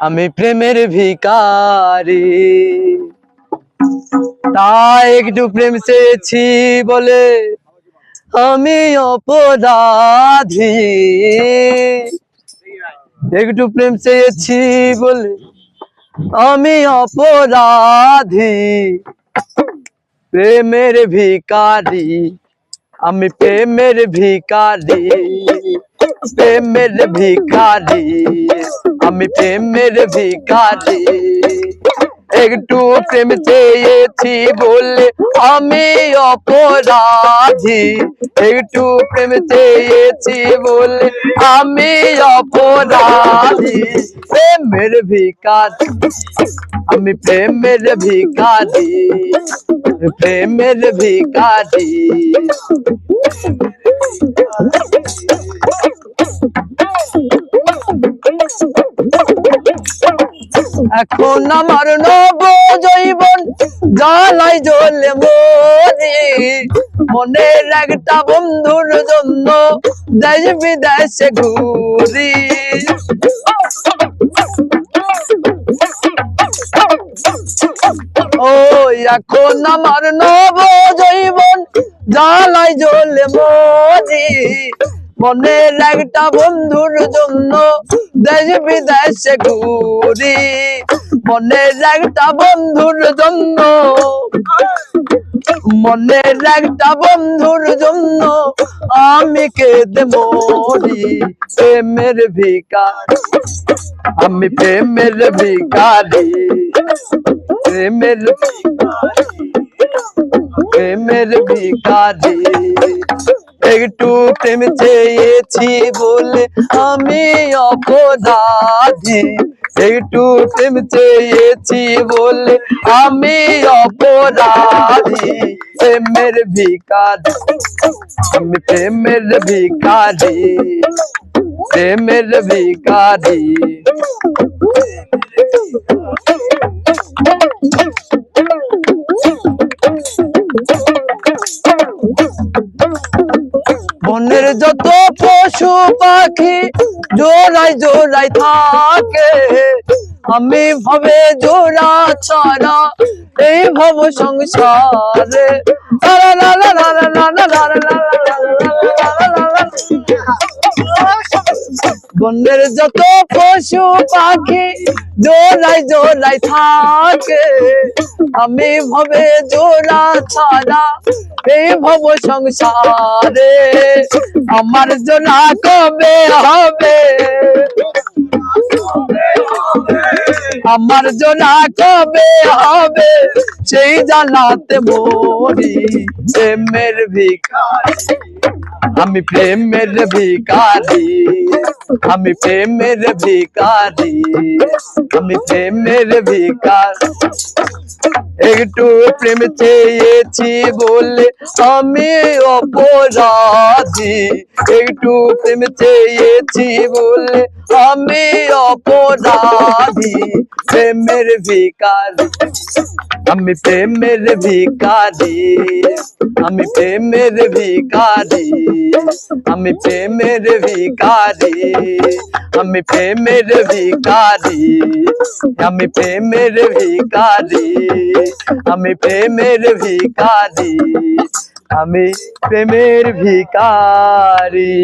আমি প্রেমের ভিখারি, তাই একটু প্রেম চেয়েছি বলে আমি অপরাধী। একটু প্রেম চেয়েছি বলে আমি অপরাধী। প্রেমের ভিখারি, আমি প্রেমের ভিখারি, প্রেমের ভিখারি, আমি প্রেমের ভিখারি। একটু প্রেম চেয়েছি বলে আমি অপরাধী। একটু প্রেম চেয়েছি বলে আমি অপরাধী। প্রেমের ভিখারি, আমি প্রেমের ভিখারি, প্রেমের ভিখারি। এখন আমার নব জৈবন জ্বালাই জ্বলে মরি। মনের একটা বন্ধুর জন্য দেশ বিদেশে ঘুরি। ও এখন আমার নব জৈবন জ্বালাই জ্বলে মরি। মনের একটা বন্ধুর জন্য দেশ বিদেশে ঘুরি। মনের একটা বন্ধুর জন্য, মনের একটা বন্ধুর জন্য আমি কেঁদে মরি। প্রেমের ভিখারি, আমি প্রেমের ভিখারি, প্রেমের প্রেমের ভিখারি। একটু প্রেম চেয়েছি বলে আমি অপরাধী। একটু প্রেম চেয়েছি বলে আমি অপরাধী। প্রেমের ভিখারি, আমি প্রেমের ভিখারি, প্রেমের ভিখারি। বনের যত পশু পাখি জোড়ায় জোড়ায় থাকে, আমি ভাবে জোড়া ছাড়া এই ভব সংসারে। বনের যত পশু পাখি জোড়ায় জোড়ায় থাকে, আমি ভাবে জোড়া ছাড়া এই ভব সংসারে। আমার জোড়া কবে হবে, আমার জোড়া কবে হবে সেই জানাতে মরি। প্রেমের ভিখারি, আমি প্রেমের ভিখারি, আমি প্রেমের ভিখারি, আমি প্রেমের ভিখারি। একটু প্রেম চেয়েছি বলে আমি অপরাধী। একটু প্রেম চেয়েছি বলে আমি অপরাধী। প্রেমের ভিখারি, আমি প্রেমের ভিখারি, আমি প্রেমের ভিখারি, আমি প্রেমের ভিখারি, আমি প্রেমের ভিখারি, আমি প্রেমের ভিখারি, আমি প্রেমের ভিখারি, আমি প্রেমের ভিখারি।